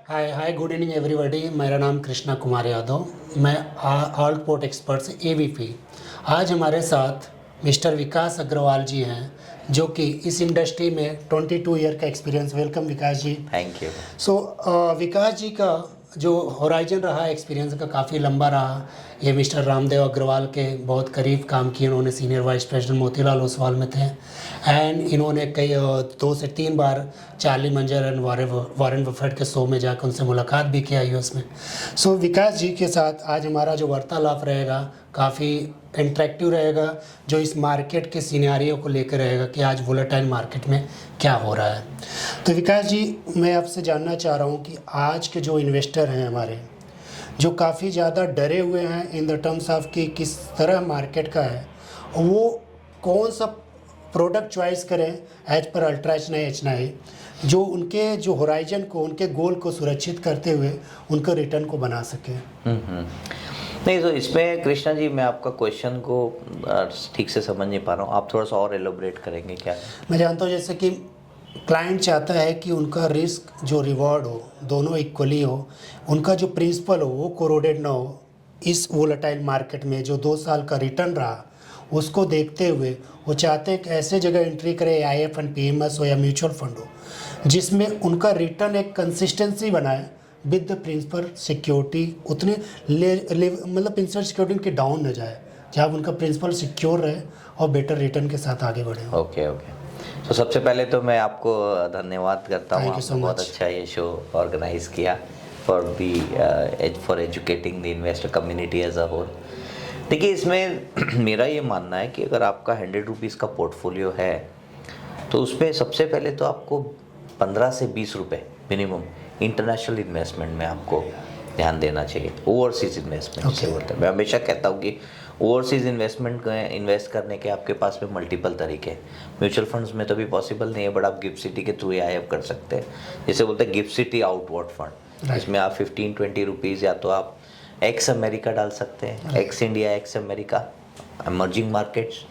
Hi good evening everybody. मेरा नाम कृष्णा कुमार यादव, मैं ऑल पोर्ट एक्सपर्ट्स एवीपी। आज हमारे साथ मिस्टर विकास अग्रवाल जी हैं, जो कि इस इंडस्ट्री में 22 ईयर का experience. Welcome Vikas ji. Thank you. So Vikas ji का जो होराइजन रहा एक्सपीरियंस का काफ़ी लंबा रहा। ये मिस्टर रामदेव अग्रवाल के बहुत करीब काम किए, उन्होंने senior vice president Motilal Oswal में थे। एंड इन्होंने कई 2 से 3 बार चार्ली मंजर एंड वॉरेन बफेट के शो में जाकर उनसे मुलाकात भी किया यूएस में। सो विकास जी के साथ आज हमारा जो वार्तालाप रहेगा काफ़ी इंटरेक्टिव रहेगा, जो इस मार्केट के सिनेरियो को लेकर रहेगा कि आज वोलेटाइल मार्केट में क्या हो रहा है। तो विकास जी, मैं आपसे जानना चाह रहा हूँ कि आज के जो इन्वेस्टर हैं हमारे, जो काफ़ी ज़्यादा डरे हुए हैं इन द टर्म्स ऑफ कि किस तरह मार्केट का है, वो कौन सा प्रोडक्ट चॉइस करें एज पर अल्ट्रा एच9 जो उनके जो होराइजन को, उनके गोल को सुरक्षित करते हुए उनके रिटर्न को बना सके। नहीं, तो इसमें कृष्णा जी मैं आपका क्वेश्चन को ठीक से समझ नहीं पा रहा हूँ, आप थोड़ा सा और एलोबरेट करेंगे क्या? मैं जानता हूँ जैसे कि क्लाइंट चाहता है कि उनका रिस्क जो रिवॉर्ड हो दोनों इक्वली हो, उनका जो प्रिंसिपल हो वो कोरोडेड ना हो। इस वोलेटाइल मार्केट में जो 2 साल का रिटर्न रहा उसको देखते हुए वो चाहते हैं कि ऐसे जगह एंट्री करे, आईएफ एंड पीएमएस हो या म्यूचुअल फंड हो, जिसमें उनका रिटर्न एक कंसिस्टेंसी बनाए विद द प्रिंसिपल सिक्योरिटी। उतने मतलब प्रिंसिपल सिक्योरिटी उनकी डाउन न जाए, जहाँ उनका प्रिंसिपल सिक्योर रहे और बेटर रिटर्न के साथ आगे बढ़े। ओके। तो सबसे पहले तो मैं आपको धन्यवाद करता हूँ, आपने बहुत अच्छा ये शो ऑर्गेनाइज किया for educating the investor community as a whole. देखिए, इसमें मेरा ये मानना है कि अगर आपका 100 रुपीज़ का पोर्टफोलियो है तो उसमें सबसे पहले तो आपको 15 से 20 रुपये मिनिमम इंटरनेशनल इन्वेस्टमेंट में आपको ध्यान देना चाहिए। ओवरसीज इन्वेस्टमेंट जिसे बोलते हैं। मैं हमेशा कहता हूँ कि ओवरसीज इन्वेस्टमेंट इन्वेस्ट करने के आपके पास में मल्टीपल तरीके हैं। म्यूचुअल फंड्स में तो भी पॉसिबल नहीं है, बट आप गिफ्ट सिटी के थ्रू आईएफ कर सकते हैं, जिसे बोलते हैं गिफ्ट सिटी आउटवर्ड फंड। इसमें आप 15-20 रुपीज़ या तो आप एक्स अमेरिका डाल सकते हैं, x India, x America, emerging markets,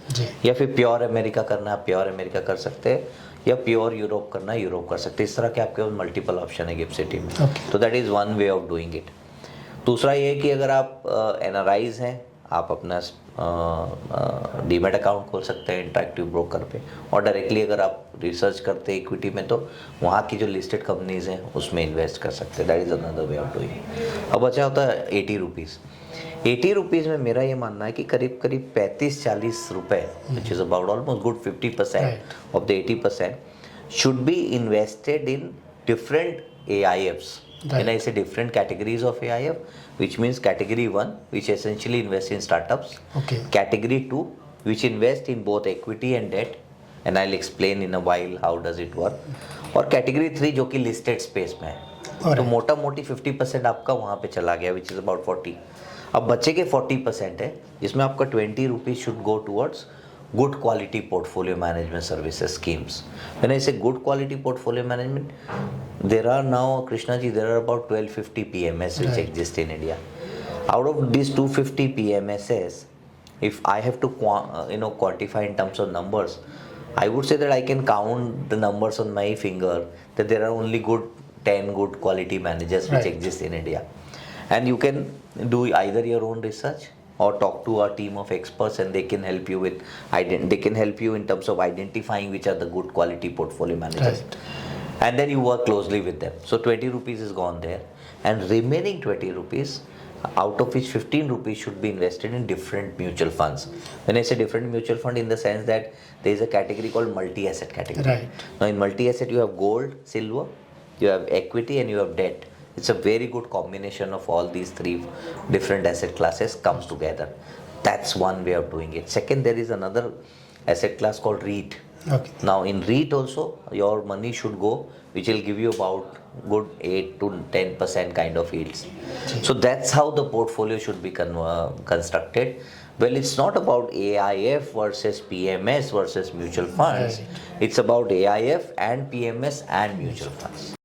या फिर प्योर अमेरिका करना है, प्योर अमेरिका कर सकते हैं, या प्योर यूरोप करना है, यूरोप कर सकते हैं। इस तरह के आपके पास मल्टीपल ऑप्शन है गिफ्ट सिटी में। तो that is one way of doing it. दूसरा ये है कि अगर आप एनआरआईज हैं, आप अपना डीमैट अकाउंट खोल सकते हैं इंटरैक्टिव ब्रोकर पे, और डायरेक्टली अगर आप रिसर्च करते हैं इक्विटी में तो वहाँ की जो लिस्टेड कंपनीज हैं उसमें इन्वेस्ट कर सकते हैं। That is another way of doing. अब बचा होता है 80 रुपीज़। 80 रुपीज़ में मेरा ये मानना है कि करीब 35-40 रुपये, which is about almost good 50% of the 80% should be invested in different AIFs. When I say different categories of AIF, which means category 1, which essentially invests in startups. Okay. Category 2, which invest in both equity and debt, and I'll explain in a while how does it work. और category 3 जो कि listed space में है। तो मोटा मोटी 50% आपका वहाँ पे चला गया, which is about 40. अब बचे के 40% है, जिसमें आपका 20 rupees should go towards good quality portfolio management services schemes. When I say good quality portfolio management, there are now, Krishna ji, there are about 1250 PMS which exist in India. Out of these 250 PMSs, if I have to quantify in terms of numbers, I would say that I can count the numbers on my finger, that there are only 10 good quality managers which exist in India. And you can do either your own research or talk to a team of experts, and they can help you with they can help you in terms of identifying which are the good quality portfolio managers. And then you work closely with them. So 20 rupees is gone there, and remaining 20 rupees, out of which 15 rupees should be invested in different mutual funds. When I say different mutual fund, in the sense that there is a category called multi-asset category. Now in multi-asset you have gold, silver, you have equity, and you have debt. It's a very good combination of all these 3 different asset classes comes together. That's one way of doing it. Second, there is another asset class called REIT. Okay. Now in REIT also, your money should go, which will give you about good 8 to 10% kind of yields. So that's how the portfolio should be constructed. Well, it's not about AIF versus PMS versus mutual funds. It's about AIF and PMS and mutual funds.